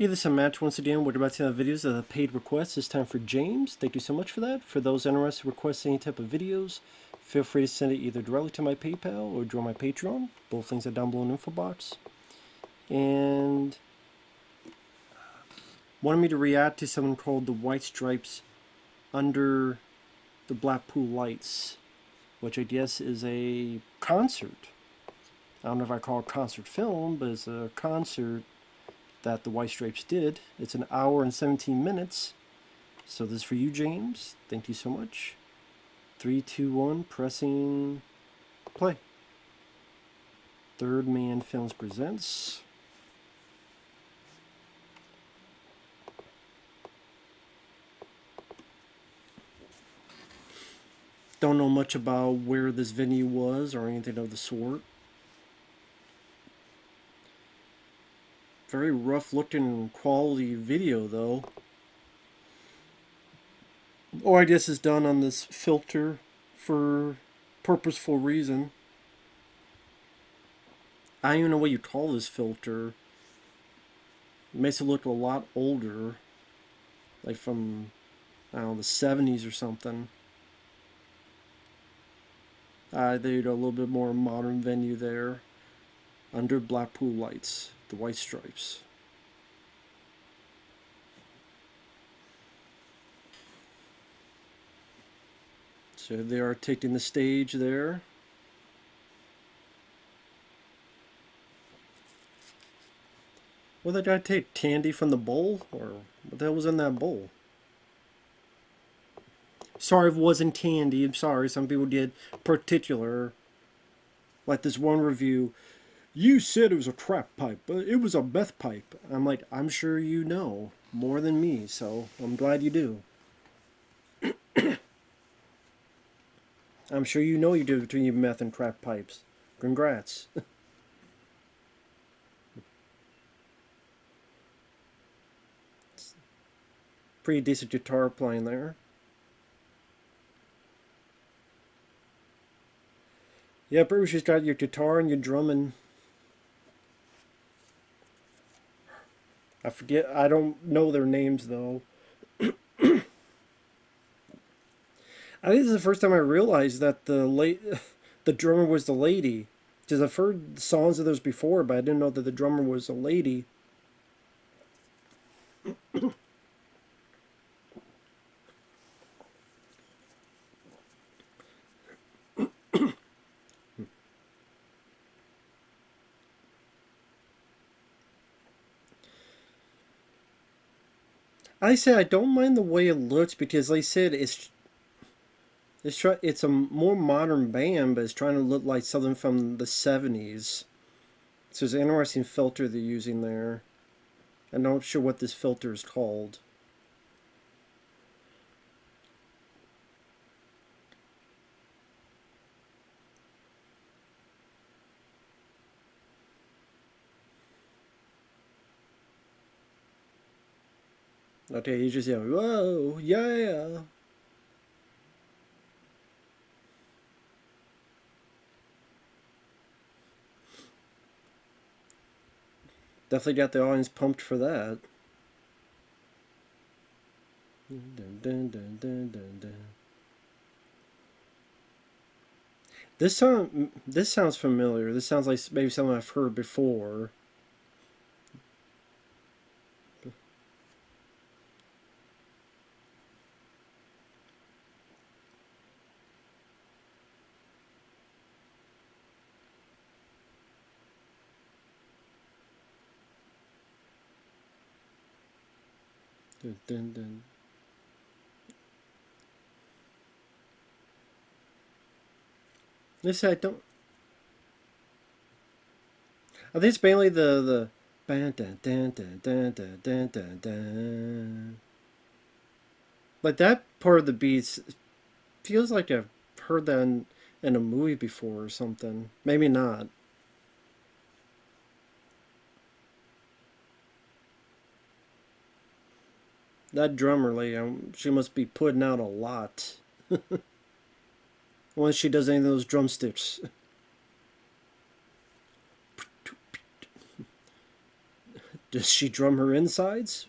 Hey, this is Matt once again. We're about to have videos of the paid requests. It's time for James. Thank you so much for that. For those interested in requesting any type of videos, feel free to send it either directly to my PayPal or join my Patreon. Both links are down below in the info box. And wanted me to react to something called the White Stripes Under the Blackpool Lights, which I guess is a concert. I don't know if I call it a concert film, but it's a concert that the White Stripes did. It's an hour and 17 minutes. So this is for you, James. Thank you so much. 3, 2, 1, pressing play. Third Man Films presents. Don't know much about where this venue was or anything of the sort. Very rough looking quality video though. Or I guess it's done on this filter for purposeful reason. I don't even know what you call this filter. It makes it look a lot older. Like from, I don't know, the 70s or something. There you go, a little bit more modern venue there. Under Blackpool Lights, the White Stripes. So they are taking the stage there. Well, did I take candy from the bowl? Or what the hell was in that bowl? Sorry if it wasn't candy. I'm sorry. Some people get particular. Like this one review. You said it was a crap pipe, but it was a meth pipe. I'm like, I'm sure you know more than me, so I'm glad you do. I'm sure you know you do between your meth and crap pipes. Congrats. Pretty decent guitar playing there. Yeah, Bruce, you've got your guitar and your drumming. I forget, I don't know their names though. I think this is the first time I realized that the drummer was the lady. Because I've heard songs of those before, but I didn't know that the drummer was a lady. I say I don't mind the way it looks because, like I said, it's a more modern band, but it's trying to look like something from the 70s. So it's an interesting filter they're using there. I'm not sure what this filter is called. Okay, you just yell, whoa, yeah. Definitely got the audience pumped for that. Dun, dun, dun, dun, dun, dun. This sounds familiar. This sounds like maybe something I've heard before. Dun, dun, dun. This I don't. I think it's mainly the dun, dun, dun, dun, dun, dun, dun, dun, dun. Like that part of the beats feels like I've heard that in a movie before or something. Maybe not. That drummer lady, she must be putting out a lot. Once she does any of those drumsticks. Does she drum her insides?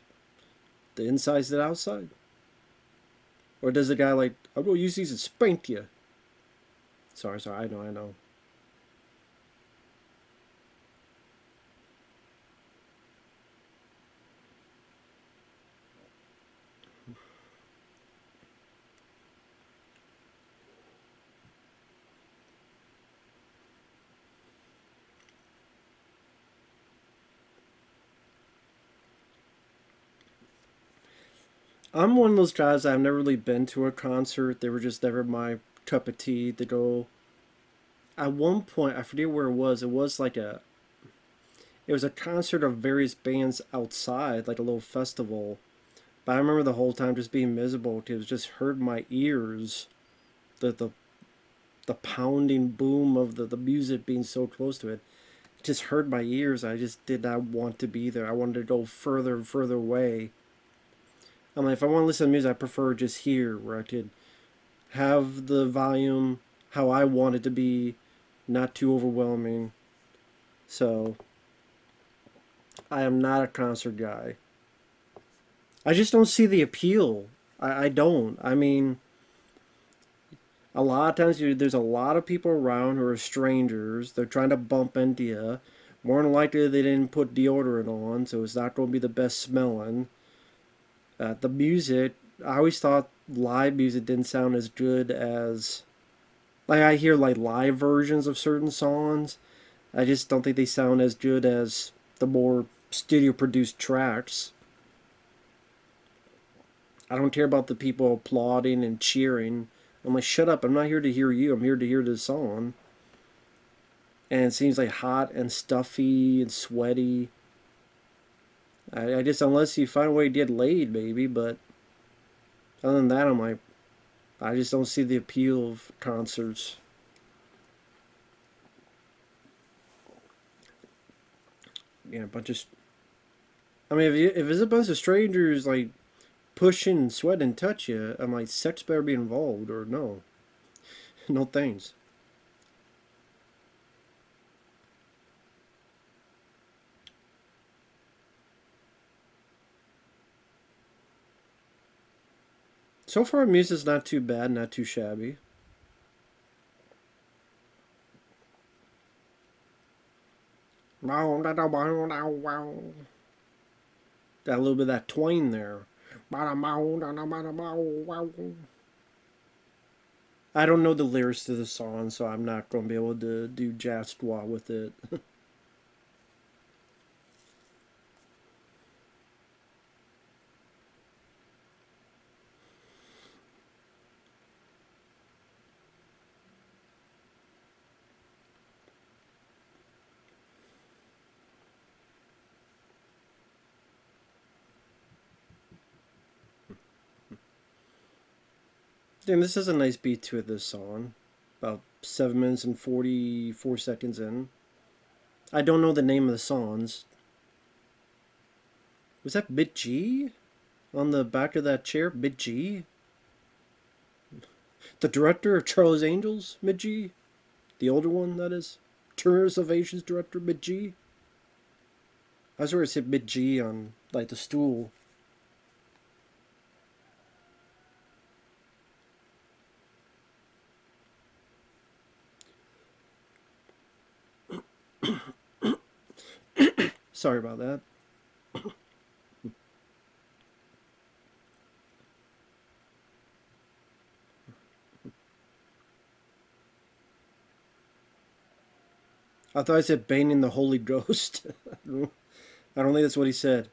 The insides to the outside? Or does the guy like, I'm gonna use these and spank you? Sorry, I know. I'm one of those guys that I've never really been to a concert. They were just never my cup of tea to go. At one point, I forget where it was. It was like it was a concert of various bands outside, like a little festival. But I remember the whole time just being miserable because it just hurt my ears. The pounding boom of the music being so close to it. It just hurt my ears. I just did not want to be there. I wanted to go further and further away. I'm like, if I want to listen to music, I prefer just here where I could have the volume how I want it to be, not too overwhelming. So, I am not a concert guy. I just don't see the appeal. I don't. I mean, a lot of times there's a lot of people around who are strangers. They're trying to bump into you. More than likely, they didn't put deodorant on, so it's not going to be the best smelling. The music, I always thought live music didn't sound as good as. Like, I hear like live versions of certain songs. I just don't think they sound as good as the more studio produced tracks. I don't care about the people applauding and cheering. I'm like, shut up, I'm not here to hear you, I'm here to hear the song. And it seems like hot and stuffy and sweaty. I just, unless you find a way to get laid, maybe, but other than that, I'm like, I just don't see the appeal of concerts. Yeah, a bunch of. I mean, if it's a bunch of strangers, like, pushing and sweat and touch you, I'm like, sex better be involved, or no. No thanks. So far, music's not too bad, not too shabby. Got a little bit of that twang there. I don't know the lyrics to the song, so I'm not going to be able to do jazz squat with it. Damn, this is a nice beat to it, this song. About 7 minutes and 44 seconds in. I don't know the name of the songs. Was that Bit G? On the back of that chair? Bit G? The director of Charlie's Angels? Bit G? The older one, that is? Tourist of Asia's director, Bit G? I was where it said Bit G on, like, the stool. Sorry about that. I thought I said banging the Holy Ghost. I don't think that's what he said.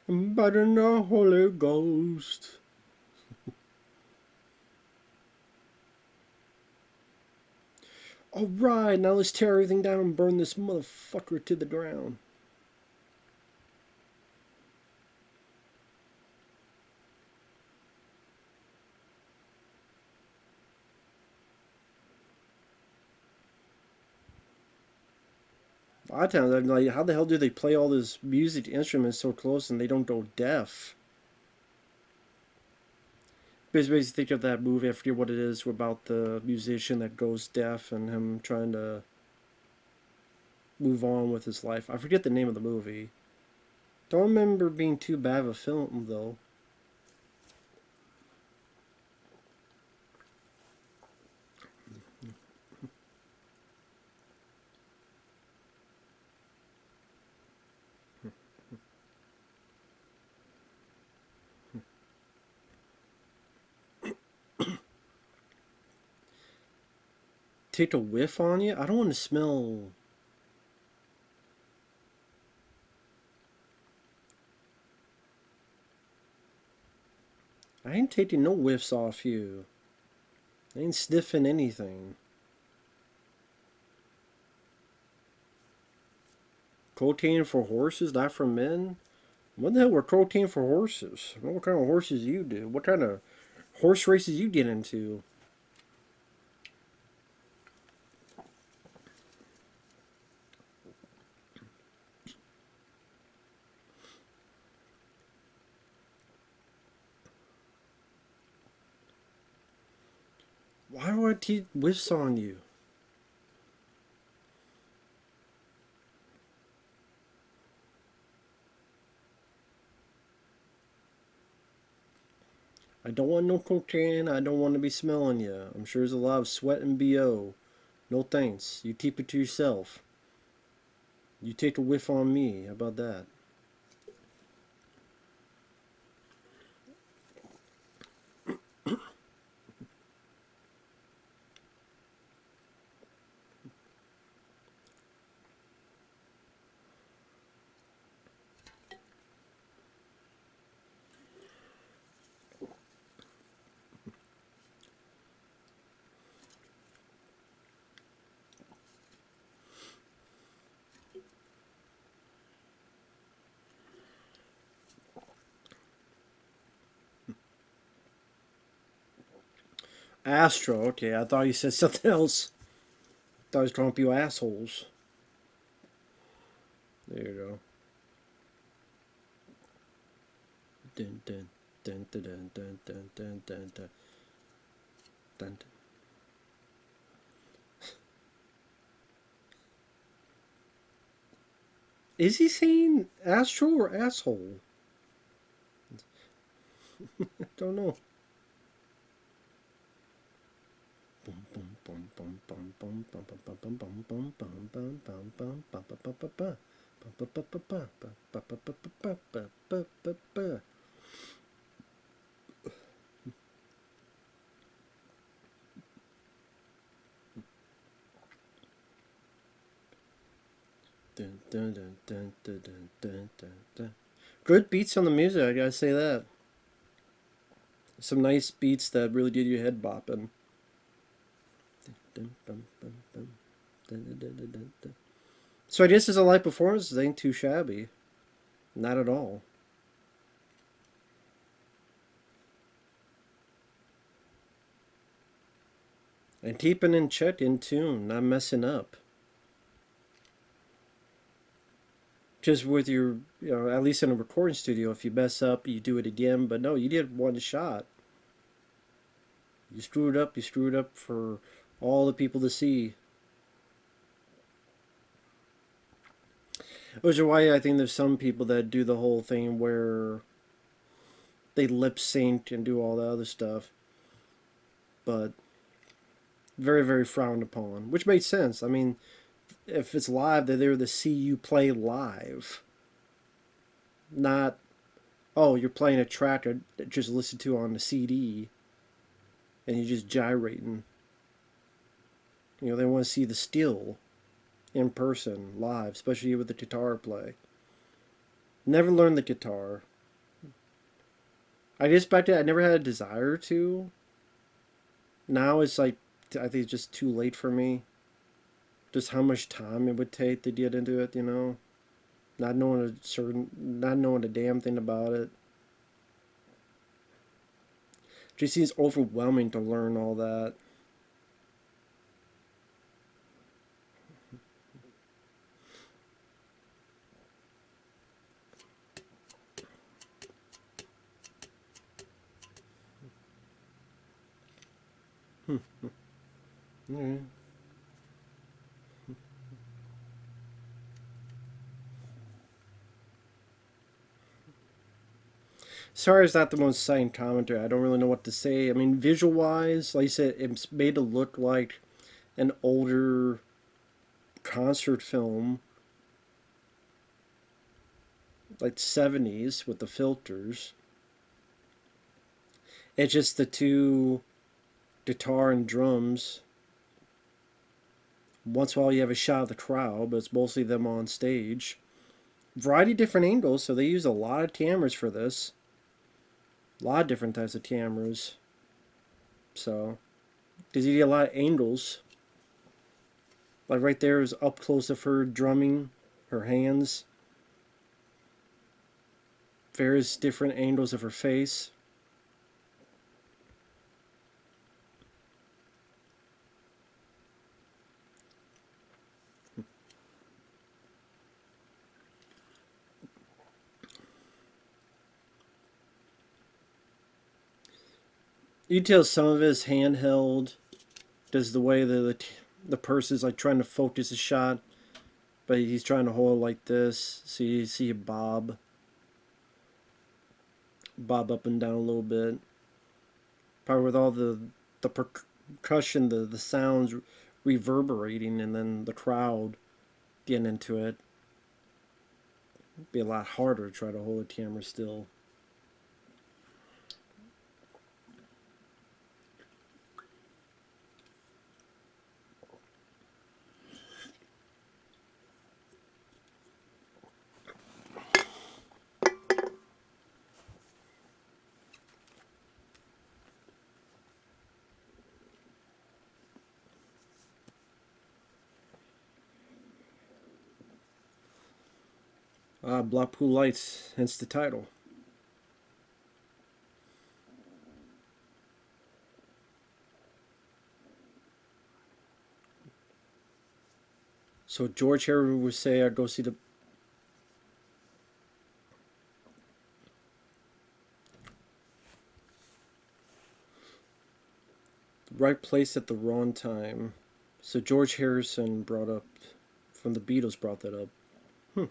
But in the Holy Ghost. Alright, now let's tear everything down and burn this motherfucker to the ground. A lot of times I'm like, how the hell do they play all this music instruments so close and they don't go deaf? Basically, think of that movie, I forget what it is, about the musician that goes deaf and him trying to move on with his life. I forget the name of the movie. Don't remember being too bad of a film, though. Take a whiff on you? I don't want to smell. I ain't taking no whiffs off you. I ain't sniffing anything. Cocaine for horses, not for men? What the hell were cocaine for horses? I don't know what kind of horses you do. What kind of horse races you get into? Why do I take whiffs on you? I don't want no cocaine. I don't want to be smelling you. I'm sure there's a lot of sweat and BO. No thanks. You keep it to yourself. You take a whiff on me. How about that? Astro. Okay, I thought you said something else. I thought I was calling people assholes. There you go. Dun, dun, dun, dun, dun, dun, dun, dun, dun, dun, dun. Is he saying astro or asshole? I don't know. Good beats on the music, I gotta say that. Some nice beats that really get your head bopping. So I guess as a live performance, it ain't too shabby. Not at all. And keeping in check, in tune, not messing up. Just with your, at least in a recording studio, if you mess up, you do it again. But no, you did one shot. You screwed up. You screwed up for all the people to see. Which is why I think there's some people that do the whole thing where they lip sync and do all the other stuff. But very, very frowned upon. Which makes sense. I mean, if it's live, they're there to see you play live. Not, oh, you're playing a track that just listened to on the CD and you're just gyrating. They want to see the skill in person, live, especially with the guitar play. Never learned the guitar. I just back then I never had a desire to. Now it's like I think it's just too late for me. Just how much time it would take to get into it, not knowing a damn thing about it. It just seems overwhelming to learn all that. Mm-hmm. Sorry, it's not the most exciting commentary. I don't really know what to say. I mean, visual wise, like I said, it's made to look like an older concert film, like 70s with the filters. It's just the two guitar and drums. Once in a while, you have a shot of the crowd, but it's mostly them on stage. Variety of different angles, so they use a lot of cameras for this. A lot of different types of cameras. So, because you get a lot of angles. Like right there is up close of her drumming, her hands. Various different angles of her face. You can tell some of it is handheld. Does the way the person is like trying to focus a shot, but he's trying to hold it like this. So you see a bob up and down a little bit. Probably with all the percussion, the sounds reverberating, and then the crowd getting into it. It'd be a lot harder to try to hold a camera still. Blackpool Lights, hence the title. So George Harrison would say, "I'd go see the right place at the wrong time." So George Harrison brought up from the Beatles brought that up. Hmm.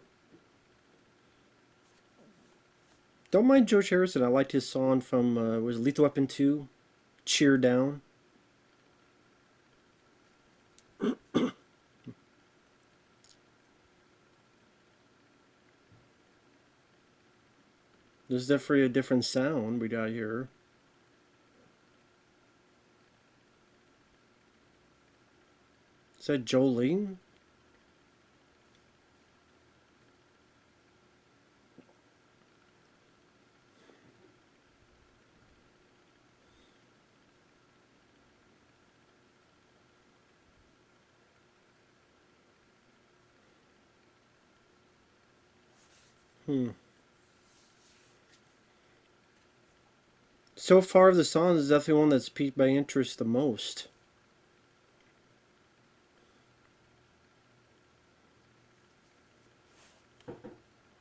Don't mind George Harrison. I liked his song from was it Lethal Weapon 2, "Cheer Down." There's definitely a different sound we got here. Is that Jolene? Hmm. So far, the song is definitely one that's piqued my interest the most.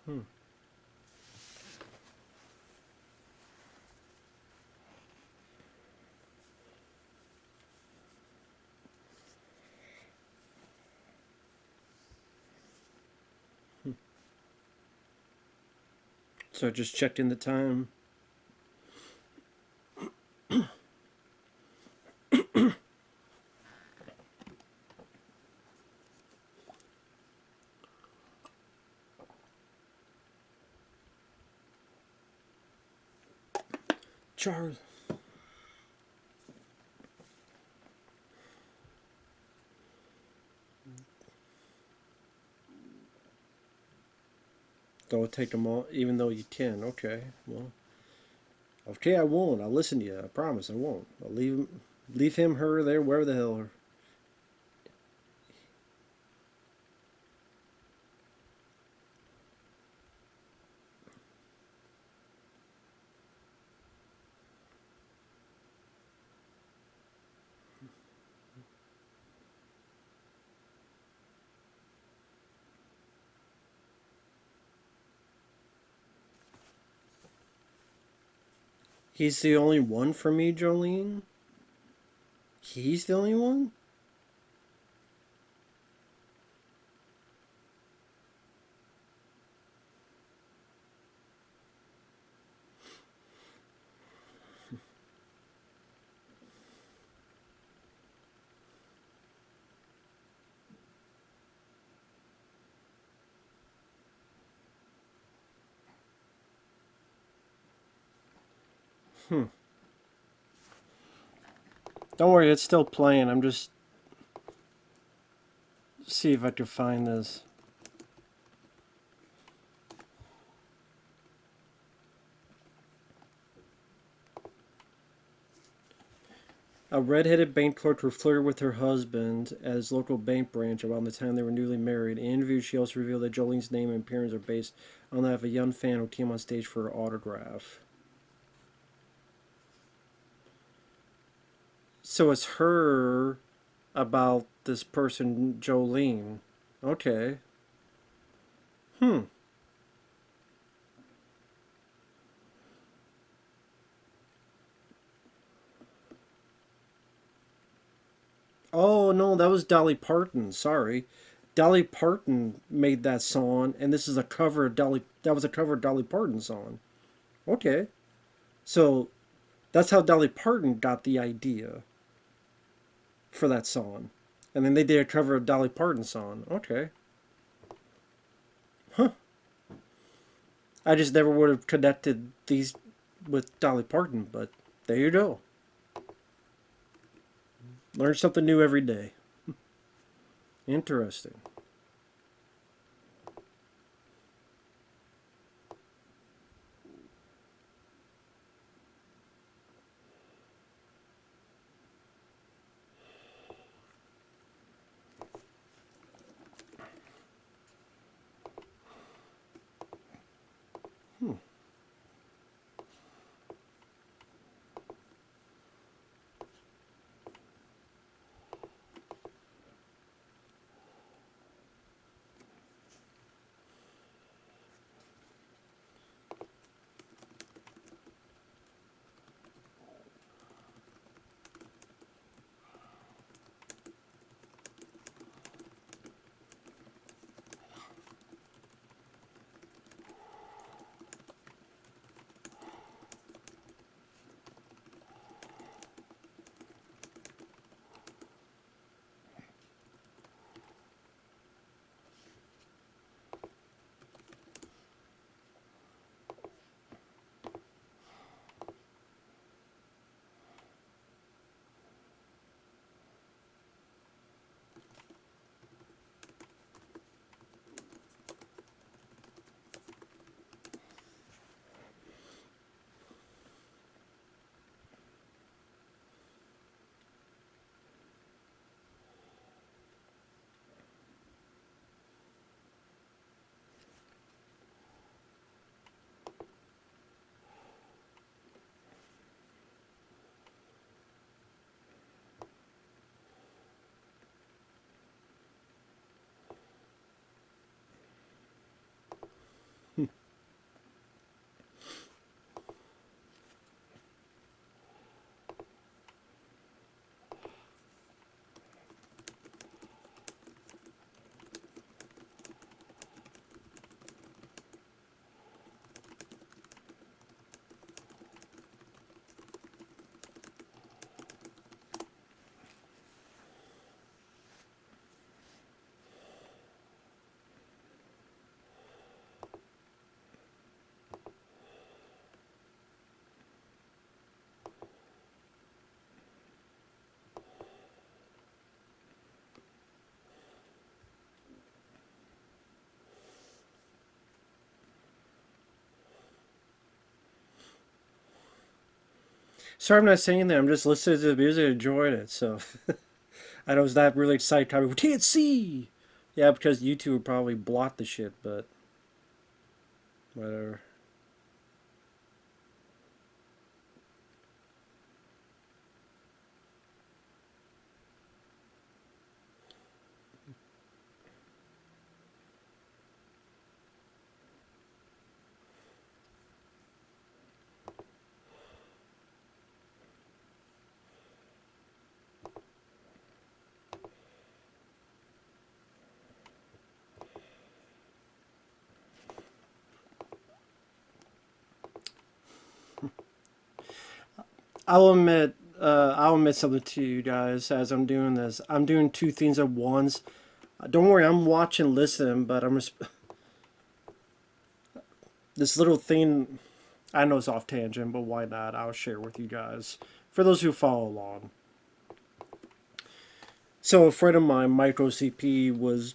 Hmm. So I just checked in the time. Charles. Don't take them all, even though you can. Okay, well, okay, I won't. I'll listen to you. I promise, I won't. I'll leave him, her, there, wherever the hell. He's the only one for me, Jolene. He's the only one. Don't worry, it's still playing. I'm just see if I can find this. A red-headed bank clerk who flirted with her husband at his local bank branch around the time they were newly married. In an interview, she also revealed that Jolene's name and appearance are based on that of a young fan who came on stage for her autograph. So it's her about this person, Jolene. Okay. Hmm. Oh no, that was Dolly Parton. Sorry, Dolly Parton made that song, and this is a cover of Dolly. That was a cover of Dolly Parton's song. Okay, so that's how Dolly Parton got the idea for that song, and then they did a cover of Dolly Parton's song. Okay, huh? I just never would have connected these with Dolly Parton, but there you go. Learn something new every day. Interesting. Sorry, I'm not saying that. I'm just listening to the music and enjoying it. So I was not really excited. We can't see. Yeah, because YouTube would probably block the shit, but whatever. I'll admit, I'll admit something to you guys as I'm doing this. I'm doing two things at once. Don't worry, I'm watching, listening, but this little thing. I know it's off tangent, but why not? I'll share with you guys for those who follow along. So a friend of mine, Micro CP,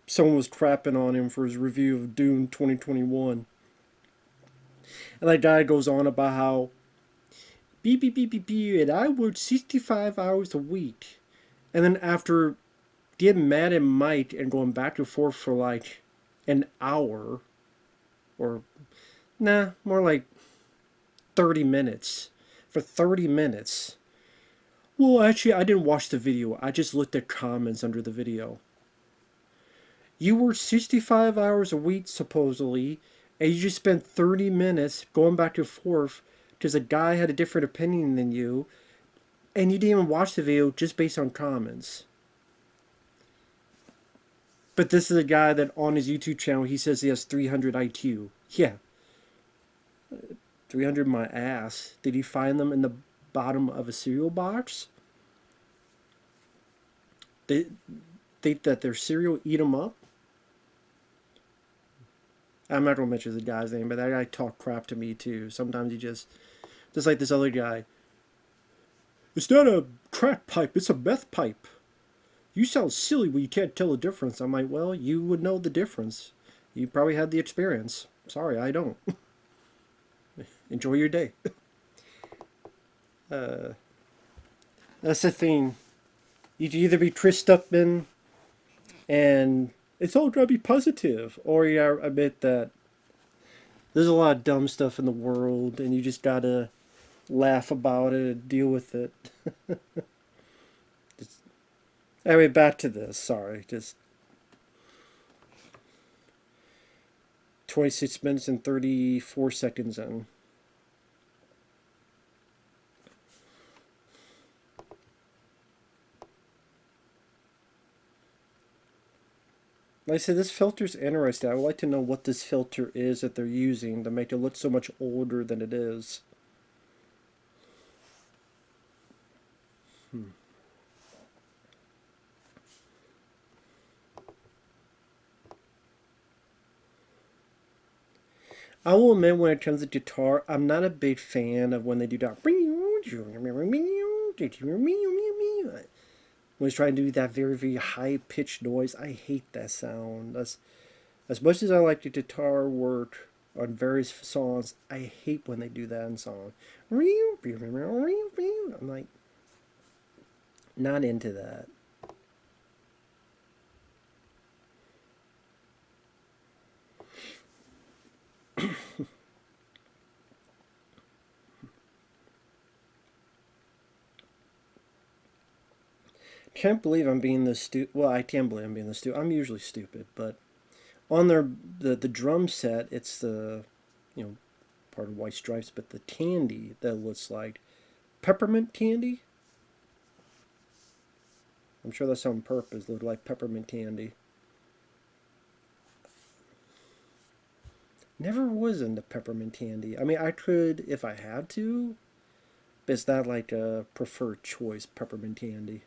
someone was crapping on him for his review of Dune 2021, and that guy goes on about how beep beep beep beep beep, and I work 65 hours a week, and then after getting mad at Mike and going back and forth for like an hour, or nah, more like 30 minutes. For 30 minutes. Well, actually, I didn't watch the video. I just looked at comments under the video. You work 65 hours a week, supposedly, and you just spent 30 minutes going back and forth because a guy had a different opinion than you, and you didn't even watch the video just based on comments. But this is a guy that on his YouTube channel, he says he has 300 IQ. Yeah. 300 my ass. Did he find them in the bottom of a cereal box? They think that their cereal eat them up? I'm not going to mention the guy's name, but that guy talked crap to me too. Sometimes he just like this other guy. It's not a crack pipe, it's a meth pipe. You sound silly when you can't tell the difference. I'm like, well, you would know the difference. You probably had the experience. Sorry, I don't. Enjoy your day. That's the thing. You can either be twisted up in and it's all going to be positive, or you admit that there's a lot of dumb stuff in the world and you just got to laugh about it and deal with it. Anyway, back to this. Sorry, just 26 minutes and 34 seconds in. Like I said, this filter's interesting. I would like to know what this filter is that they're using to make it look so much older than it is. I will admit, when it comes to guitar, I'm not a big fan of when they do that. When it's trying to do that very, very high-pitched noise. I hate that sound. As much as I like the guitar work on various songs, I hate when they do that in songs. I'm like, not into that. Can't believe I'm being this stupid. Well, I can believe I'm being this stupid. I'm usually stupid, but on the drum set, it's the, part of White Stripes, but the candy that looks like peppermint candy. I'm sure that's on purpose. Look like peppermint candy. Never was into peppermint candy. I mean, I could if I had to, but it's not like a preferred choice, peppermint candy.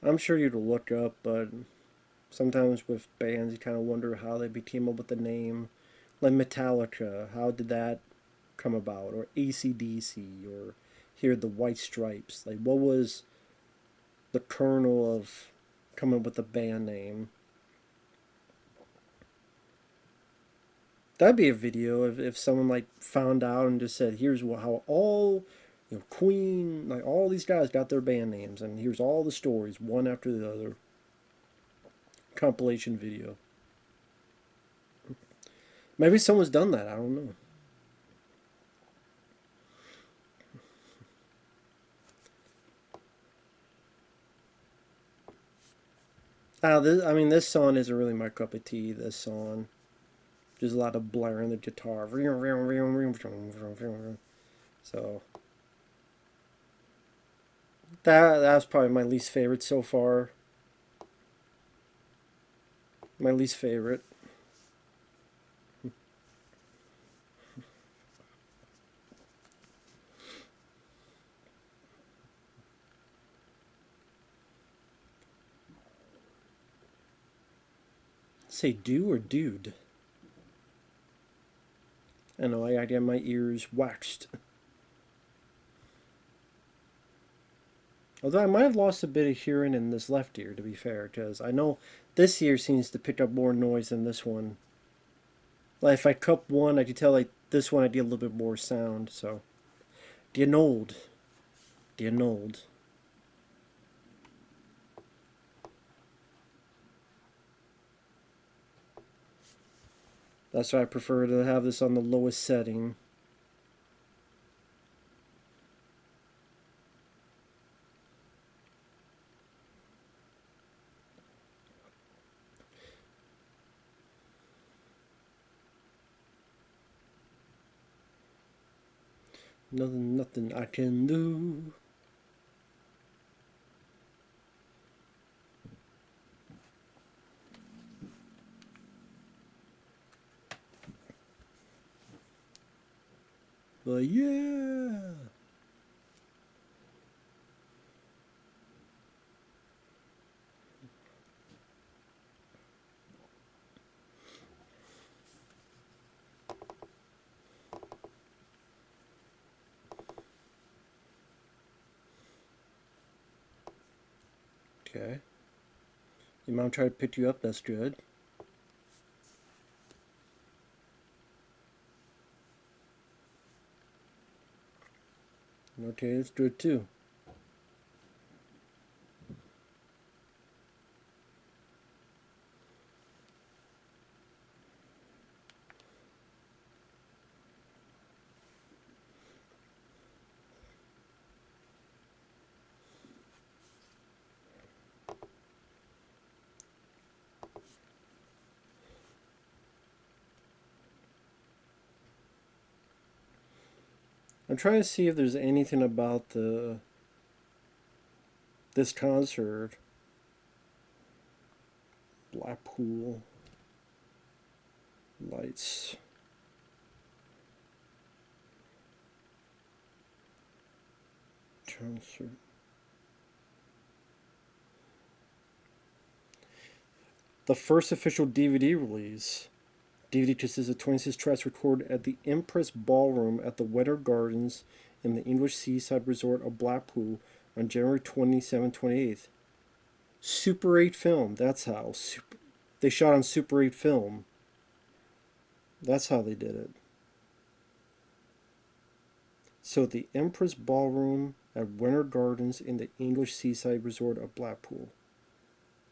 I'm sure you'd look up, but sometimes with bands, you kind of wonder how they came up with the name. Like Metallica, how did that come about? Or AC/DC, or here the White Stripes. Like, what was the kernel of coming up with the band name? That'd be a video if someone like found out and just said, here's how all Queen, like all these guys got their band names, and here's all the stories, one after the other. Compilation video. Maybe someone's done that, I don't know. This song isn't really my cup of tea, this song. There's a lot of blaring the guitar. So that was probably my least favorite so far. My least favorite. Say do or dude? I know, I got my ears waxed. Although I might have lost a bit of hearing in this left ear, to be fair, because I know this ear seems to pick up more noise than this one. Like, if I cup one, I could tell, like, this one I get a little bit more sound, so. The annoyed. The annoyed. That's why I prefer to have this on the lowest setting. Nothing I can do. But yeah. Okay. Your mom tried to pick you up, that's good. Okay, that's good too. I'm trying to see if there's anything about this concert. Blackpool lights. Concert. The first official DVD release. DVD consists of 26 tracks recorded at the Empress Ballroom at the Winter Gardens in the English seaside resort of Blackpool on January 27, 28th. Super 8 film, that's how. They shot on Super 8 film. That's how they did it. So the Empress Ballroom at Winter Gardens in the English seaside resort of Blackpool.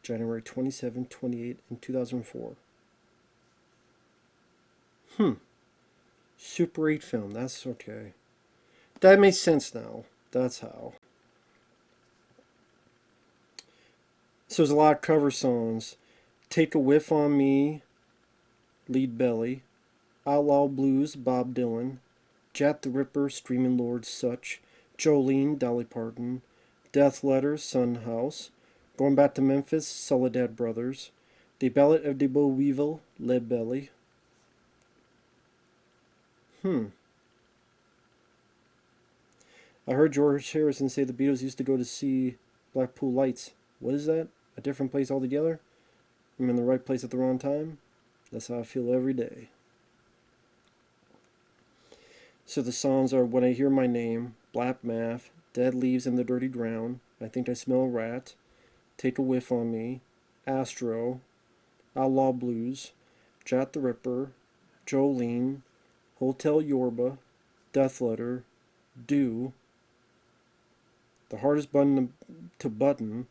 January 27, 28, and 2004. Super 8 film, that's okay. That makes sense now. That's how. So there's a lot of cover songs. Take a Whiff on Me, Lead Belly. Outlaw Blues, Bob Dylan. Jack the Ripper, Screaming Lord Such. Jolene, Dolly Parton. Death Letters, Son House. Going Back to Memphis, Soledad Brothers. The Ballad of the Boll Weevil, Lead Belly. I heard George Harrison say the Beatles used to go to see Blackpool Lights. What is that? A different place altogether? I'm in the right place at the wrong time? That's how I feel every day. So the songs are When I Hear My Name, Black Math, Dead Leaves in the Dirty Ground, I Think I Smell a Rat, Take a Whiff on Me, Astro, Outlaw Blues, Jack the Ripper, Jolene, Hotel Yorba, Death Letter, Do, The Hardest Button to Button,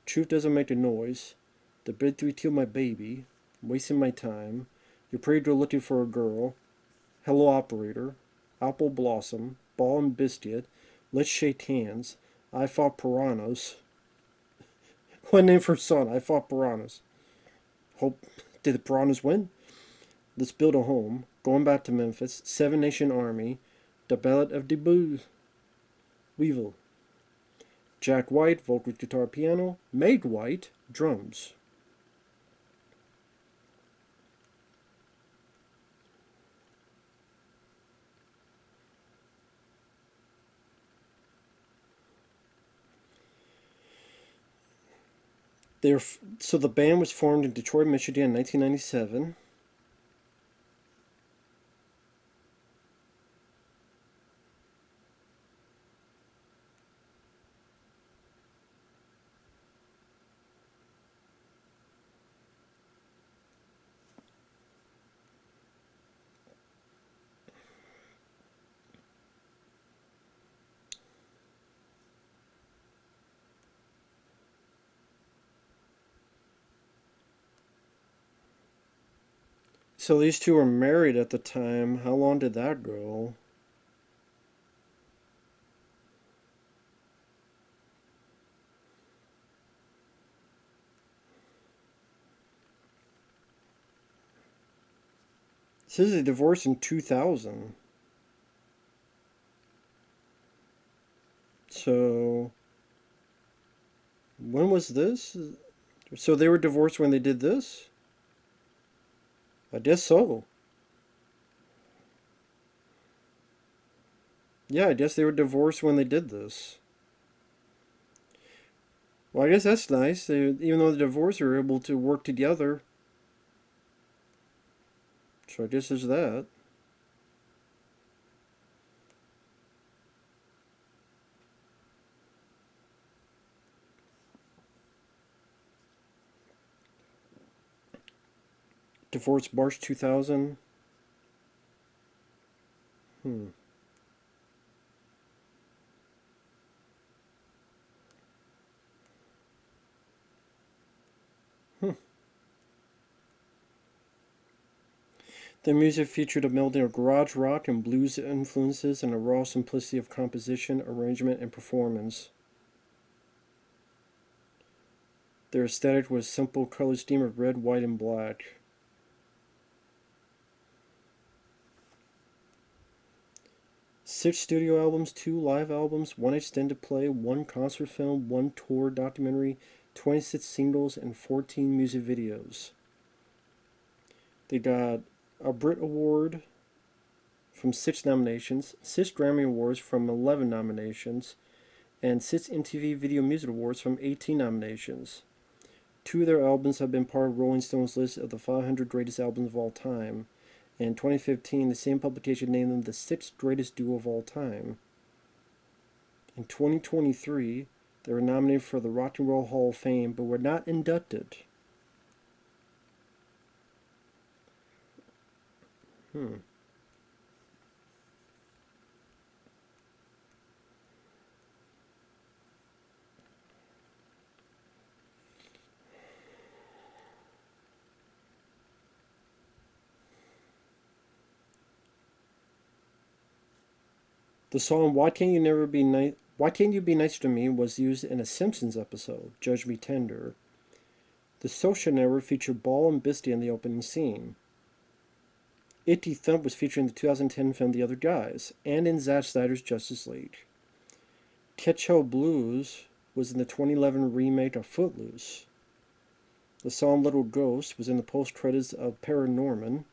Truth Doesn't Make a Noise, The Big Three Kill My Baby, Wasting My Time, You're Pretty Good Looking for a Girl, Hello Operator, Apple Blossom, Ball and Biscuit, Let's Shake Hands, I Fought Piranhas. What name for a song? I Fought Piranhas. Hope, did the Piranhas win? Let's Build a Home, Going Back to Memphis, Seven Nation Army, The Ballad of the Boll Weevil. Jack White, vocal, guitar, piano. Meg White, drums. So the band was formed in Detroit, Michigan in 1997. So these two were married at the time. How long did that go? It says they divorced in 2000. So when was this? So they were divorced when they did this? I guess so. Yeah, I guess they were divorced when they did this. Well, I guess that's nice. Even though they're divorced, they were able to work together. So I guess there's that. Divorced March 2000. Hmm. Hmm. Their music featured a melding of garage rock and blues influences and a raw simplicity of composition, arrangement, and performance. Their aesthetic was simple color scheme of red, white, and black. 6 studio albums, 2 live albums, 1 extended play, 1 concert film, 1 tour documentary, 26 singles, and 14 music videos. They got a Brit Award from 6 nominations, 6 Grammy Awards from 11 nominations, and 6 MTV Video Music Awards from 18 nominations. 2 of their albums have been part of Rolling Stone's list of the 500 greatest albums of all time. In 2015, the same publication named them the 6th greatest duo of all time. In 2023, they were nominated for the Rock and Roll Hall of Fame, but were not inducted. Hmm. The song "Why Can't You Never Be Nice"? Why Can't You Be Nice to Me was used in a Simpsons episode, Judge Me Tender. The Social Network featured Ball and Bisty in the opening scene. Itty Thump was featured in the 2010 film The Other Guys, and in Zack Snyder's Justice League. Catch Hell Blues was in the 2011 remake of Footloose. The song Little Ghost was in the post-credits of Paranorman.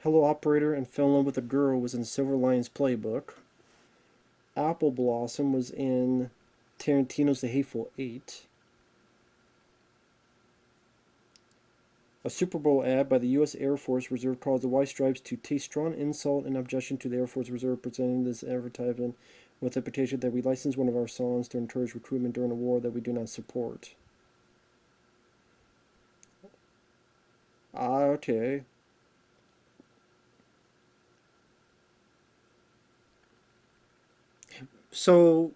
Hello Operator and Fell in Love with a Girl was in Silver Linings Playbook. Apple Blossom was in Tarantino's The Hateful Eight. A Super Bowl ad by the U.S. Air Force Reserve caused the White Stripes to take strong insult and objection to the Air Force Reserve presenting this advertisement with the petition that we license one of our songs to encourage recruitment during a war that we do not support. Ah, okay. So,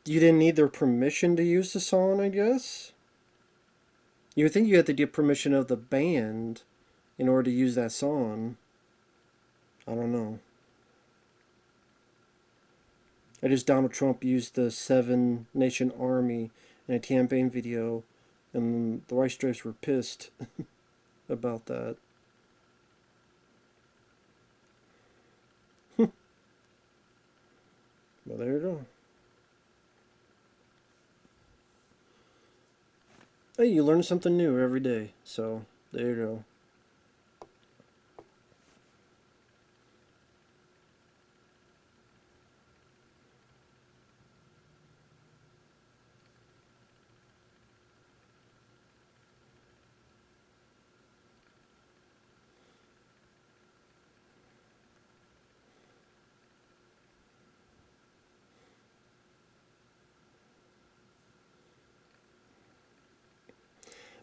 you didn't need their permission to use the song, I guess? You would think you had to get permission of the band in order to use that song. I don't know. I just Donald Trump used the Seven Nation Army in a campaign video, and the White Stripes were pissed about that. Well, there you go. Hey, you learn something new every day, so there you go.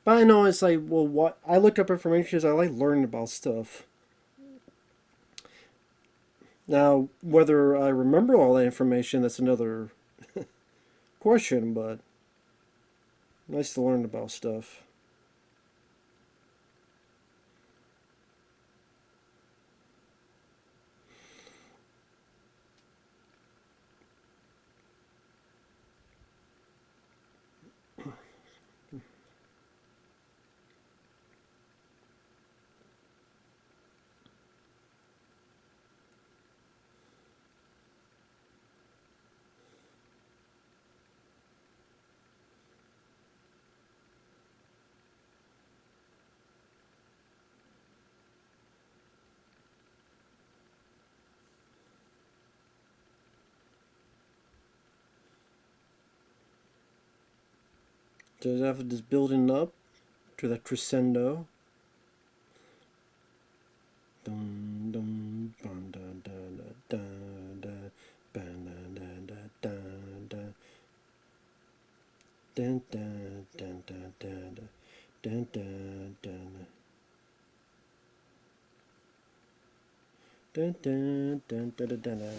But I know it's like, well, what I looked up information because I like learning about stuff. Now, whether I remember all that information, that's another question. But nice to learn about stuff. Does it have this building up to that crescendo? Dun, dun, dun, dun, dun, dun, dun, dun, dun, dun, dun, dun, dun, dun, dun, dun, dun, dun, dun, dun. Dun, dun, dun, dun, dun, dun, dun.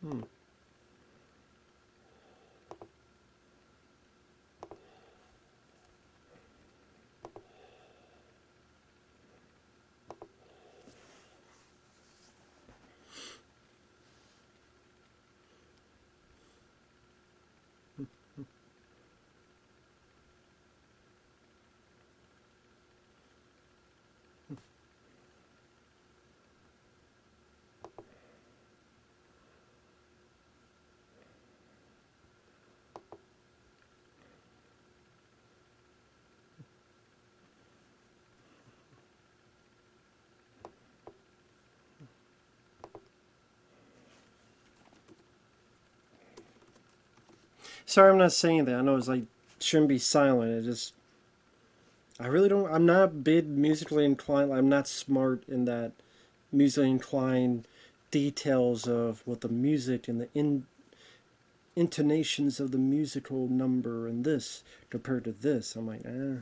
Hmm. Sorry, I'm not saying that. I know it's like shouldn't be silent. It just I really don't. I'm not big musically inclined. I'm not smart in that musically inclined details of what the music and the intonations of the musical number and this compared to this. I'm like, eh.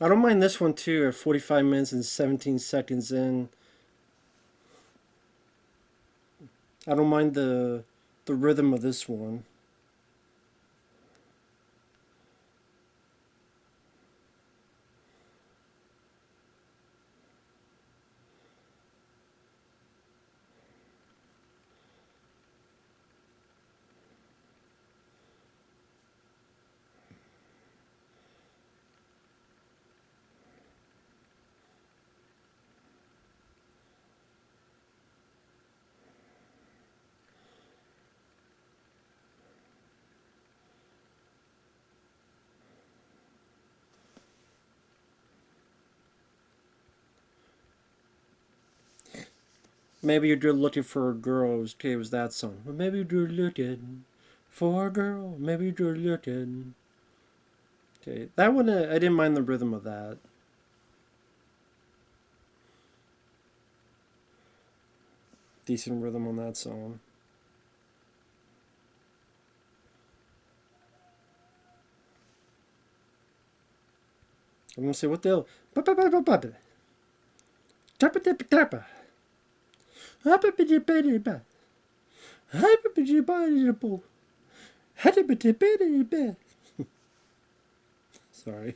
I don't mind this one too at 45 minutes and 17 seconds in. I don't mind the rhythm of this one. Maybe you're looking for a girl. Okay, it was that song. Well, maybe you're looking for a girl. Maybe you're looking. Okay, that one I didn't mind the rhythm of that. Decent rhythm on that song. I'm gonna say what the hell. Sorry.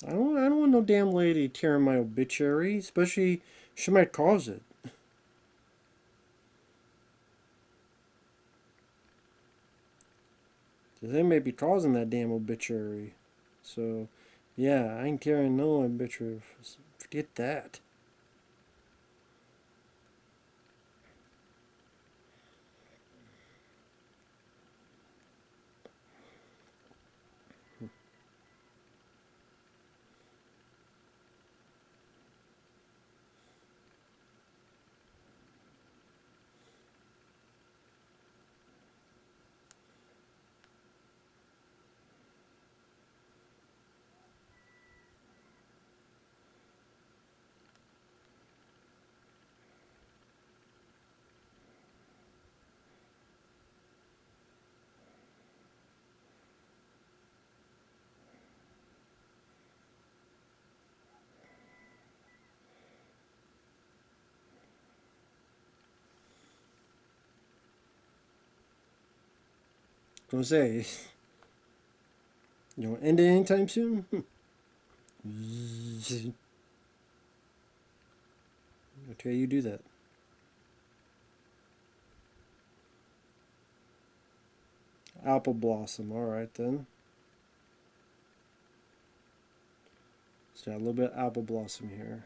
I don't want no damn lady tearing my obituary, especially she might cause it. 'Cause they may be causing that damn obituary. So, yeah, I ain't tearing no obituary. Forget that. Gonna say, you don't end it anytime soon? Okay, you do that. Apple blossom. All right then. So got a little bit of apple blossom here.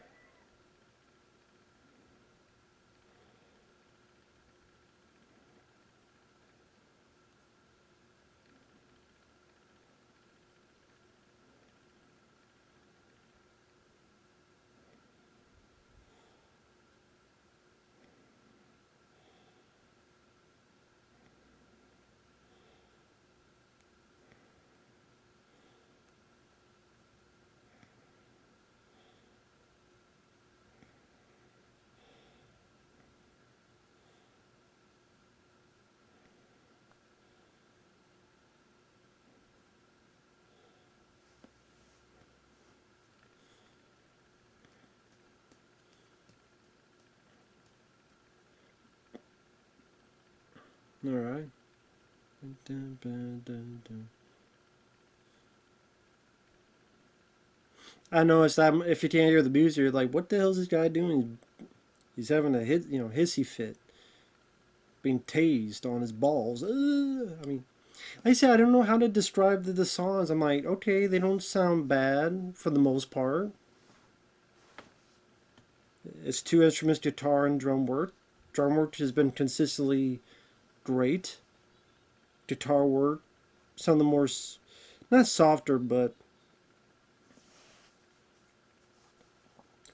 All right. I noticed that if you can't hear the music, you're like, "What the hell is this guy doing? He's having a hissy fit, being tased on his balls." I mean, Like I said, I don't know how to describe the songs. I'm like, okay, they don't sound bad for the most part. It's two instruments, guitar and drum work. Drum work has been consistently great. Guitar work, some of the more, not softer, but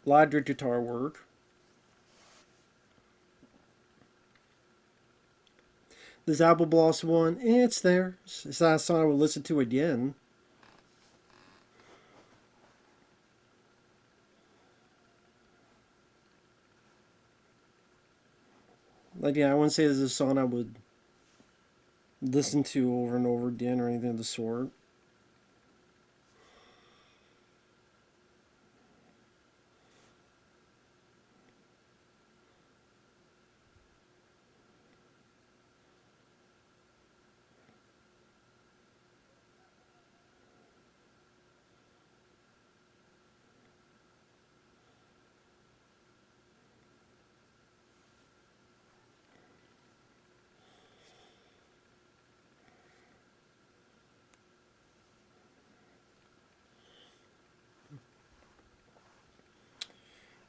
lighter guitar work. This Apple Blossom one, it's there. It's not a song I would listen to again. Like, yeah, I wouldn't say this is a song I would listen to over and over again or anything of the sort.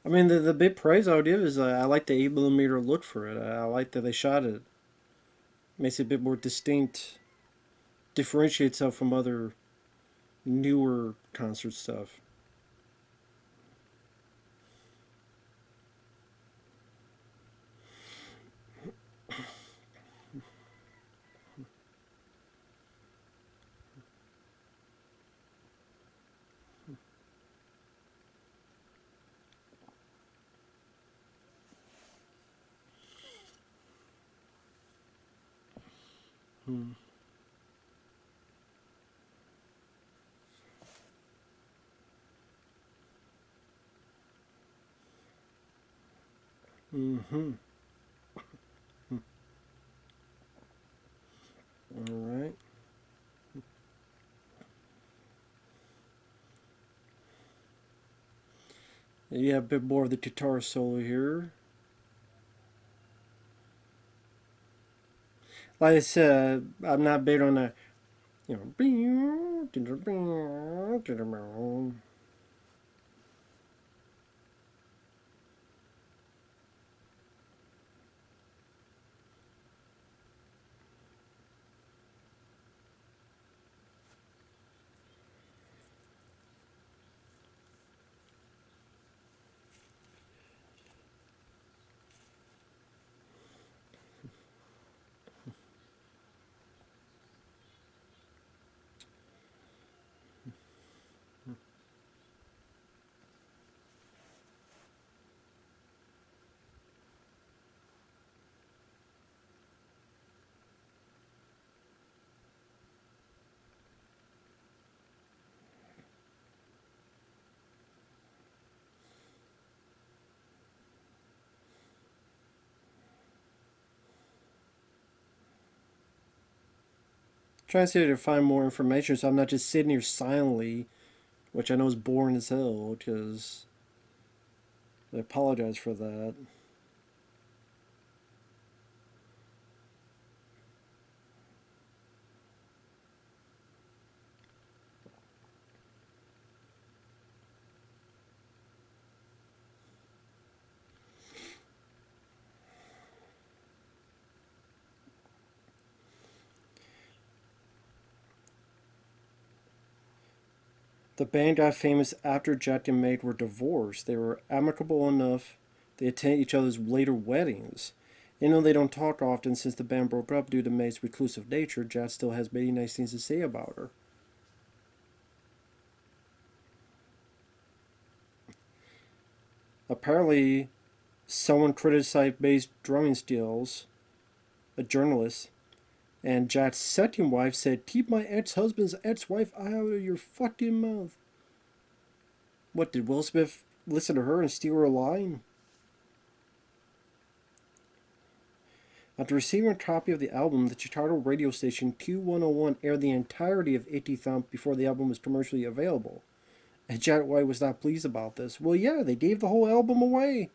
I mean, the big praise I would give is I like the 8mm look for it. I like that they shot it. Makes it a bit more distinct, differentiates itself from other newer concert stuff. Hmm. Mm-hmm. All right. You have a bit more of the guitar solo here. Like I said, I'm not big on the, you know. Trying to see if I can find more information so I'm not just sitting here silently, which I know is boring as hell, because I apologize for that. The band got famous after Jack and Meg were divorced. They were amicable enough. They attended each other's later weddings. You know they don't talk often since the band broke up due to Meg's reclusive nature. Jack still has many nice things to say about her. Apparently, someone criticized Meg's drumming skills, a journalist, and Jack's second wife said, "Keep my ex-husband's ex-wife out of your fucking mouth." What, did Will Smith listen to her and steal her line? After receiving a copy of the album, the Chicago radio station Q101 aired the entirety of Icky Thump before the album was commercially available. And Jack White was not pleased about this. Well, yeah, they gave the whole album away.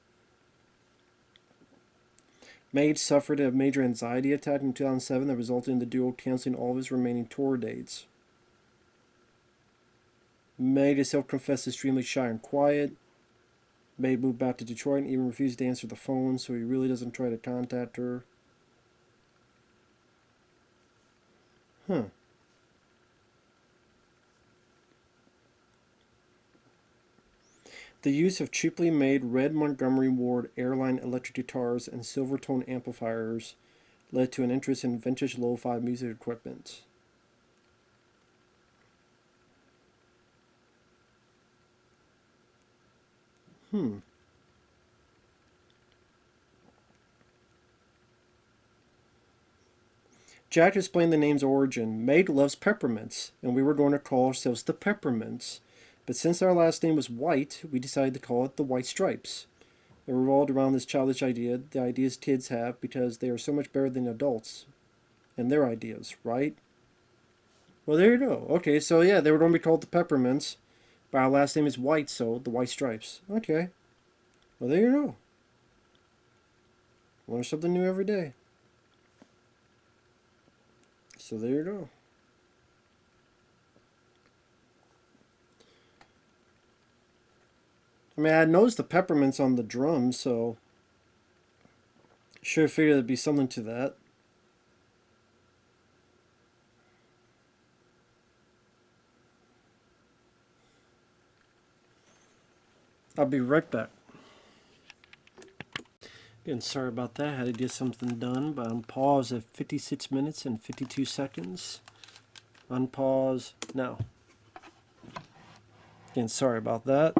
Maid suffered a major anxiety attack in 2007 that resulted in the duo canceling all of his remaining tour dates. Maid is self-confessed extremely shy and quiet. Maid moved back to Detroit and even refused to answer the phone, so he really doesn't try to contact her. Huh. The use of cheaply made red Montgomery Ward airline electric guitars and Silvertone amplifiers led to an interest in vintage lo-fi music equipment. Jack explained the name's origin. Maid loves peppermints, and we were going to call ourselves the Peppermints. But since our last name was White, we decided to call it the White Stripes. It revolved around this childish idea, the ideas kids have because they are so much better than adults and their ideas, right? Well, there you go. Okay, so yeah, they were going to be called the Peppermints, but our last name is White, so the White Stripes. Okay. Well, there you go. Learn something new every day. So there you go. I mean, I noticed the peppermints on the drums, so sure figured there'd be something to that. I'll be right back. Again, sorry about that. I had to get something done, but I'm paused at 56 minutes and 52 seconds. Unpause now. Again, sorry about that.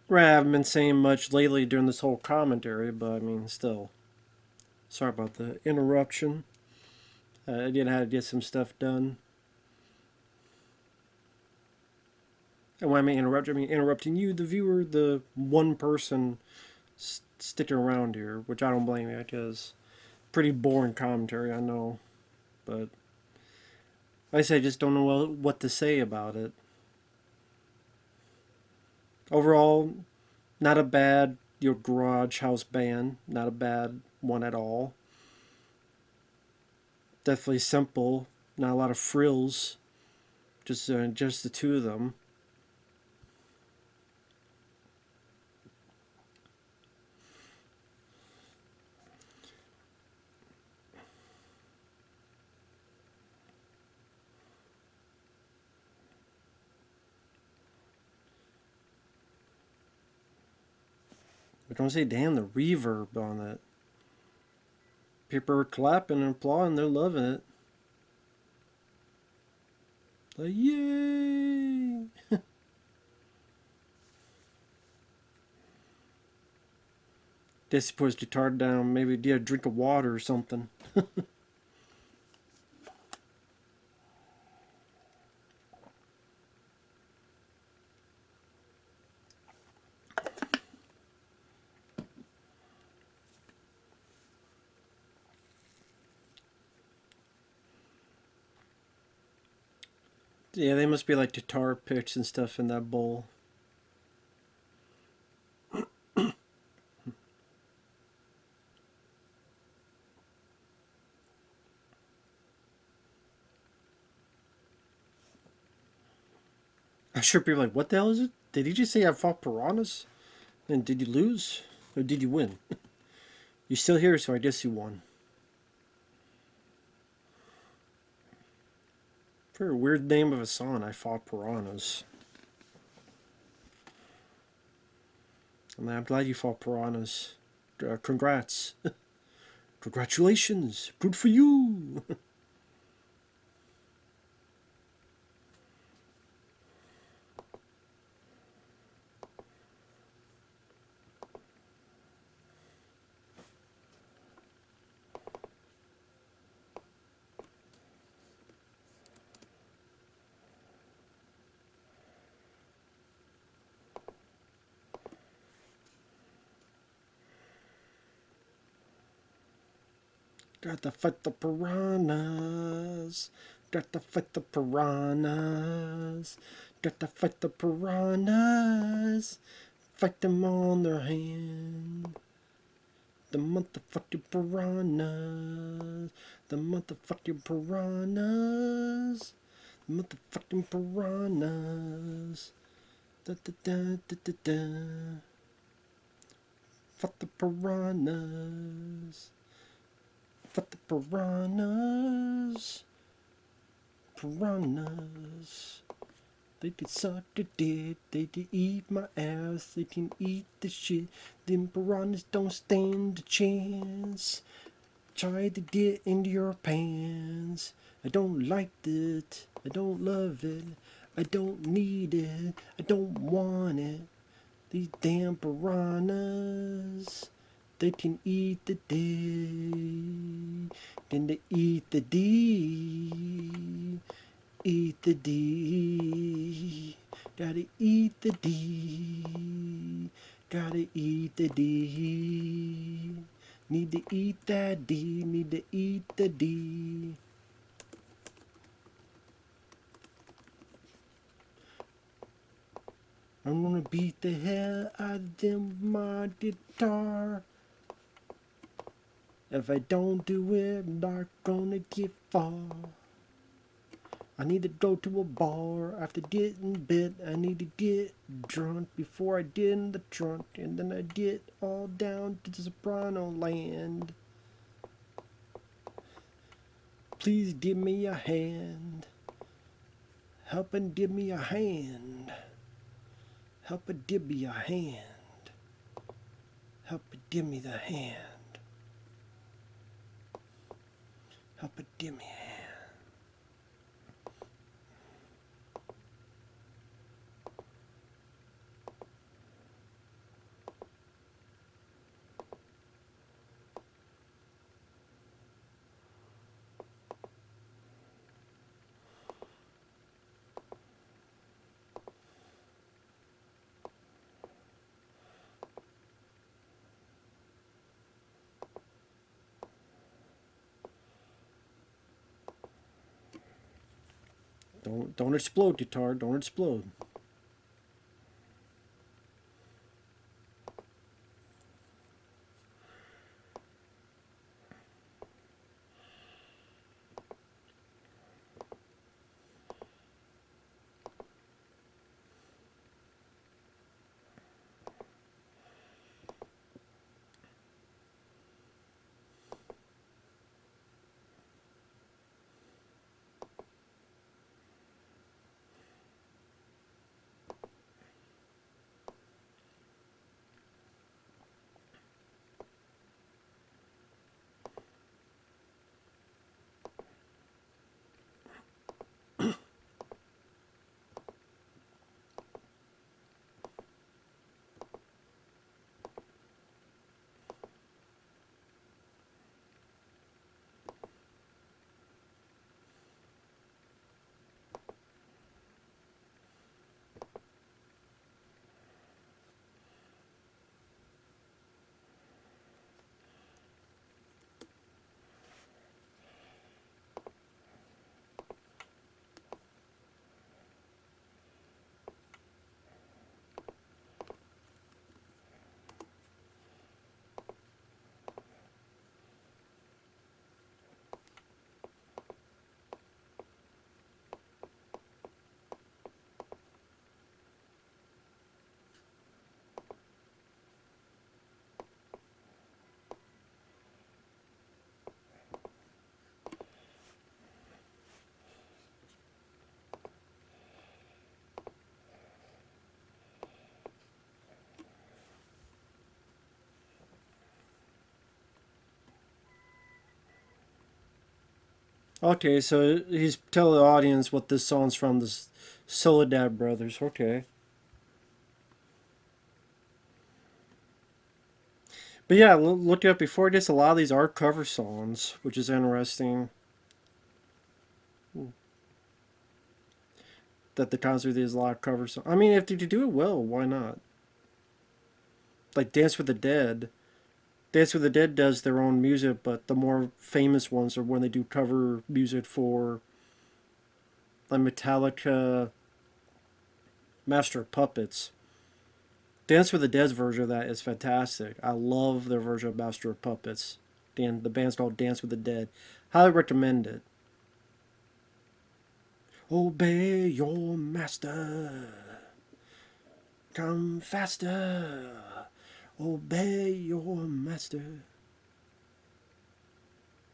Right, I haven't been saying much lately during this whole commentary, but I mean, still. Sorry about the interruption. I did have to get some stuff done. And when I mean interrupt, I mean interrupting you, the viewer, the one person sticking around here, which I don't blame you, because pretty boring commentary, I know. But I say I just don't know what to say about it. Overall, not a bad garage house band, not a bad one at all. Definitely simple, not a lot of frills, just the two of them. I don't say, damn, the reverb on it. People are clapping and applauding, they're loving it. Like, yay! Guess he put his guitar down, maybe get a drink of water or something. Yeah, they must be like guitar picks and stuff in that bowl. I'm sure people are like, what the hell is it? Did he just say I fought piranhas? And did you lose? Or did you win? You're still here, so I guess you won. Very weird name of a song, I fought piranhas. I mean, I'm glad you fought piranhas. Congrats. Congratulations. Good for you. Got to fight the piranhas. Got to fight the piranhas. Got to fight the piranhas. Fight them on their hand. The motherfucking piranhas. The motherfucking piranhas. The motherfucking piranhas. Da da da da da da. Fight the piranhas. Fight the piranhas. Piranhas. They can suck a dick, they can eat my ass, they can eat the shit. Them piranhas don't stand a chance. Try to get into your pants. I don't like it, I don't love it, I don't need it, I don't want it. These damn piranhas, they can eat the D, then they eat the D. Eat the D, gotta eat the D, gotta eat the D. Need to eat that D, need to eat the D. I'm gonna beat the hell out of them with my guitar. If I don't do it, I'm not gonna get far. I need to go to a bar after getting bit. I need to get drunk before I get in the trunk. And then I get all down to the soprano land. Please give me a hand. Help and give me a hand. Help and give me a hand. Help and give me the hand. Help and give me a hand. Don't explode, guitar. Don't explode. Okay, so he's telling the audience what this song's from, the Soledad Brothers. Okay. But yeah, look up before this, a lot of these are cover songs, which is interesting. That the concert is a lot of cover songs. I mean, if you do it well, why not? Like Dance with the Dead. Dance with the Dead does their own music, but the more famous ones are when they do cover music for like Metallica, Master of Puppets. Dance with the Dead's version of that is fantastic. I love their version of Master of Puppets. The band's called Dance with the Dead. Highly recommend it. Obey your master. Come faster. Obey your master.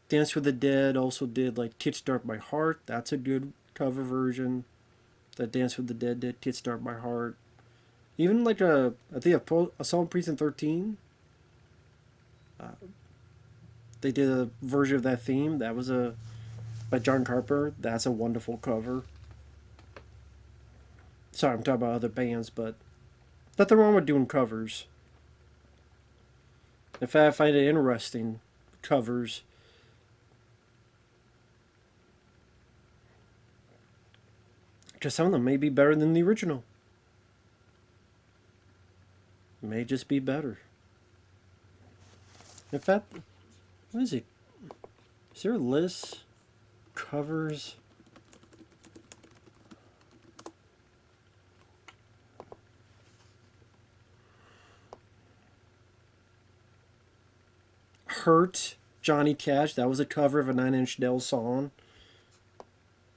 Dance with the Dead also did like Kickstart My Heart. That's a good cover version. That Dance with the Dead did Kickstart My Heart. Even like I think a song Precinct 13. They did a version of that theme. That was by John Carpenter. That's a wonderful cover. Sorry, I'm talking about other bands, but nothing wrong with doing covers. In fact, I find it interesting, covers. Because some of them may be better than the original. May just be better. In fact, what is it? Is there a list? Covers? Hurt, Johnny Cash. That was a cover of a Nine Inch Nails song.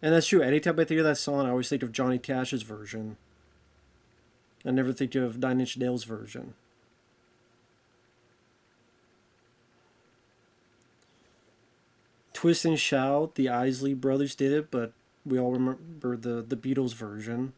And that's true. Anytime I think of that song, I always think of Johnny Cash's version. I never think of Nine Inch Nails' version. Twist and Shout, the Isley Brothers did it, but we all remember the Beatles version.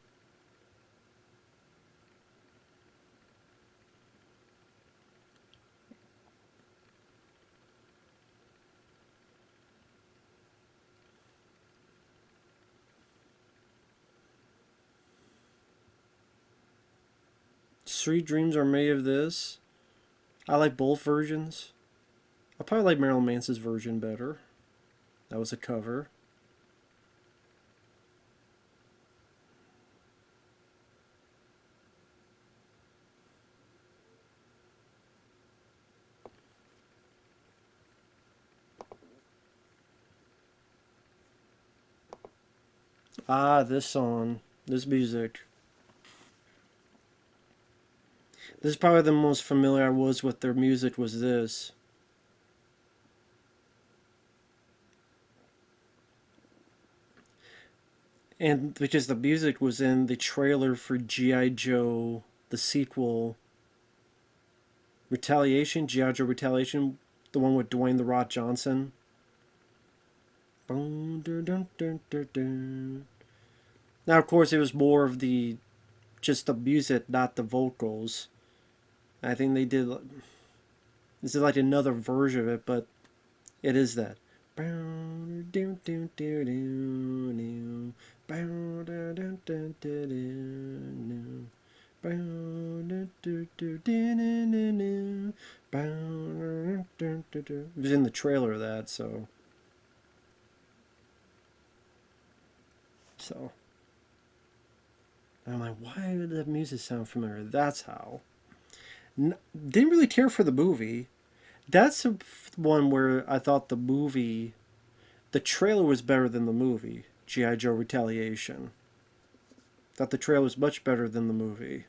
Sweet Dreams Are Made of This. I like both versions. I probably like Marilyn Manson's version better. That was a cover. Ah, this song. This music. This is probably the most familiar I was with their music was this. And because the music was in the trailer for G.I. Joe, the sequel, Retaliation, G.I. Joe Retaliation, the one with Dwayne The Rock Johnson. Now, of course, it was more of just the music, not the vocals. I think they did, this is like another version of it, but it is that. It was in the trailer of that, so. I'm like, why did that music sound familiar? That's how. Didn't really care for the movie. That's one where I thought the trailer was better than the movie. G.I. Joe Retaliation. Thought the trailer was much better than the movie.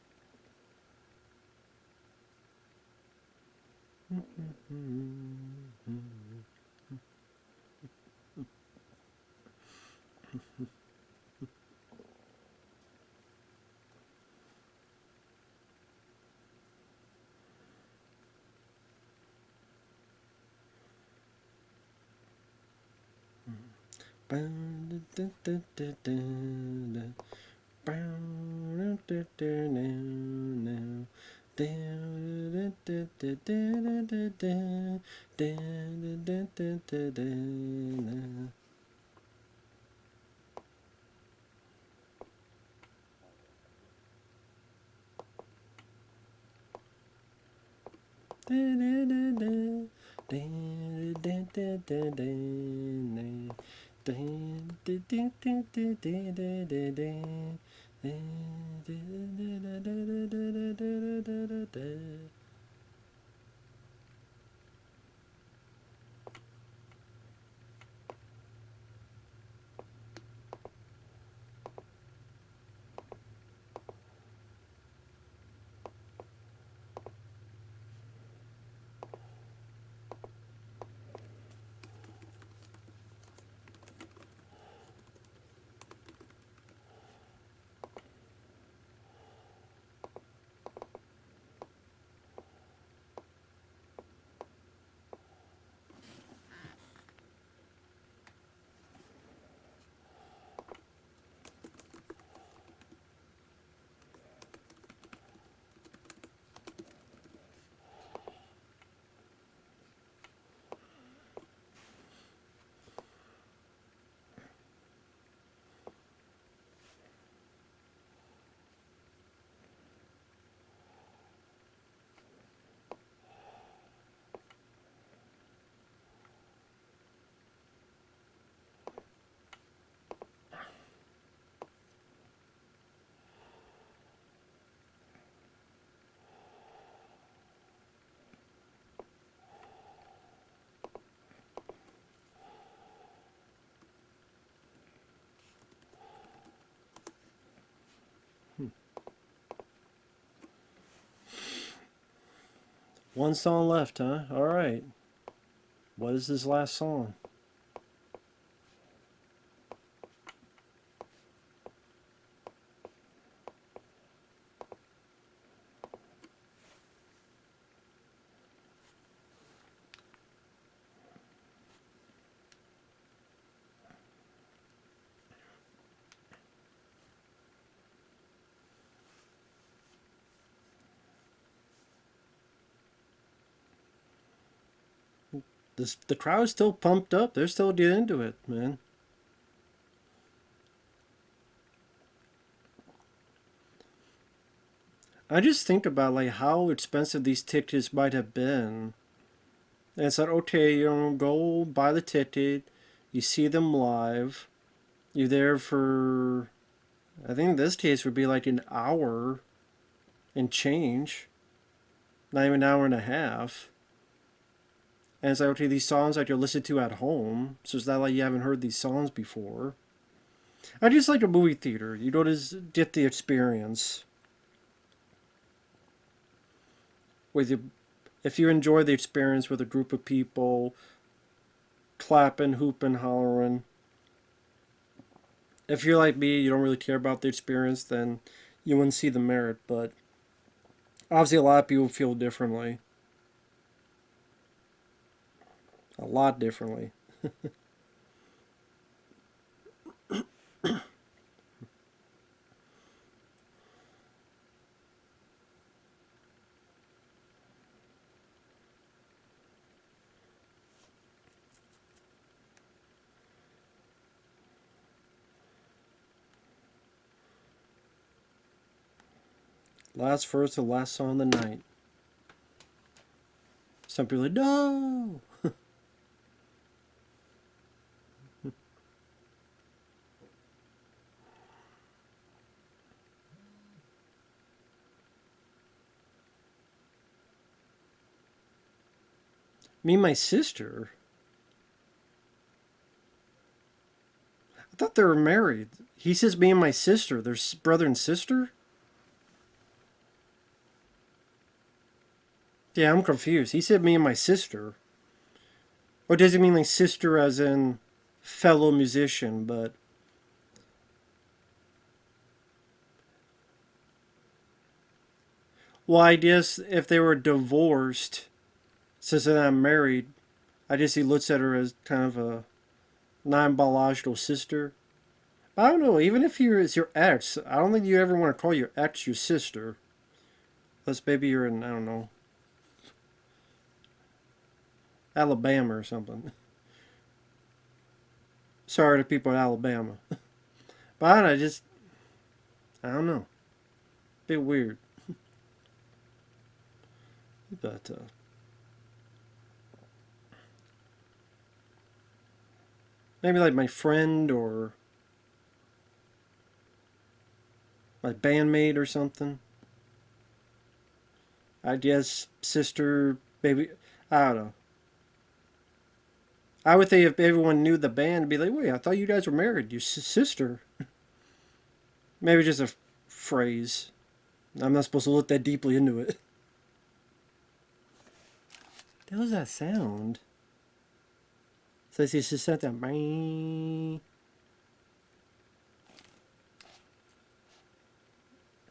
One song left, huh? All right. What is this last song? The crowd's still pumped up. They're still getting into it, man. I just think about like how expensive these tickets might have been. And it's like, okay, go buy the ticket, you see them live, you're there for, I think in this case would be like an hour and change, not even an hour and a half. And it's like, okay, these songs like you're listening to at home, so it's not like you haven't heard these songs before. I just like a movie theater. You go to get the experience with you. If you enjoy the experience with a group of people, clapping, hooping, hollering. If you're like me, you don't really care about the experience, then you wouldn't see the merit. But obviously, a lot of people feel differently. A lot differently. Last verse, the last song of the night. Some people are like, no! Me and my sister. I thought they were married. He says me and my sister. They're brother and sister? Yeah, I'm confused. He said me and my sister. Or does he mean like sister as in fellow musician? But, well, I guess if they were divorced, since they're not married, I guess he looks at her as kind of a non-biological sister. I don't know. Even if it's your ex, I don't think you ever want to call your ex your sister. Unless maybe you're in, I don't know, Alabama or something. Sorry to people in Alabama. But I don't know. Bit weird. But, maybe like my friend or my bandmate or something. I guess sister, maybe, I don't know. I would think if everyone knew the band, it'd be like, wait, I thought you guys were married. Your sister. Maybe just a phrase. I'm not supposed to look that deeply into it. What the hell is that sound? So it's just said that.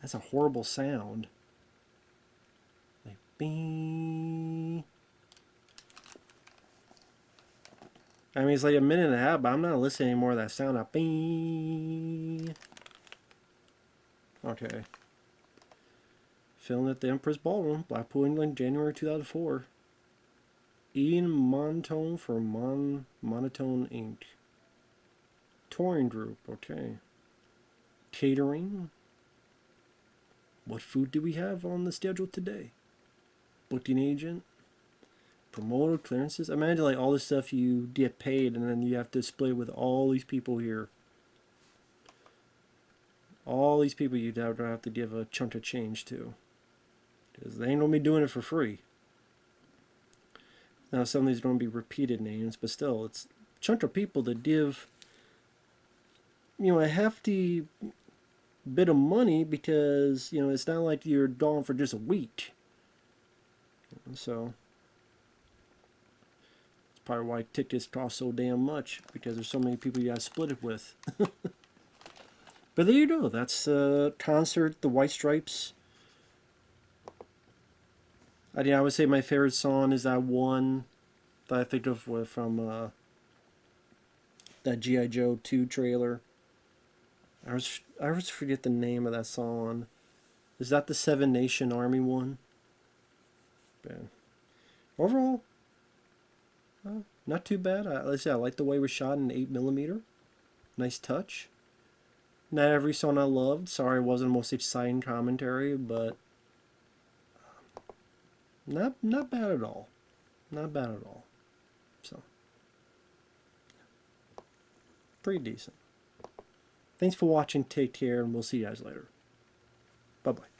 That's a horrible sound. Like, bing. I mean, it's like a minute and a half, but I'm not listening anymore to that sound. Of bing. Okay. Filmed at the Empress Ballroom, Blackpool, England, January 2004. Ian Montone for Monotone Inc. Touring group, okay. Catering. What food do we have on the schedule today? Booking agent. Promoter clearances. Imagine like all the stuff you get paid and then you have to display with all these people here. All these people you'd have to give a chunk of change to. Because they ain't gonna be doing it for free. Now some of these are gonna be repeated names, but still, it's a chunk of people that give, a hefty bit of money because, it's not like you're gone for just a week. So it's probably why tickets cost so damn much, because there's so many people you gotta split it with. But there you go. That's concert, the White Stripes. I would say my favorite song is that one that I think of from that G.I. Joe 2 trailer. I always forget the name of that song. Is that the Seven Nation Army one? But overall, not too bad. Like I said, I like the way it was shot in 8mm. Nice touch. Not every song I loved. Sorry it wasn't the most exciting commentary, but not bad at all. Not bad at all. So, pretty decent. Thanks for watching. Take care, and we'll see you guys later. Bye-bye.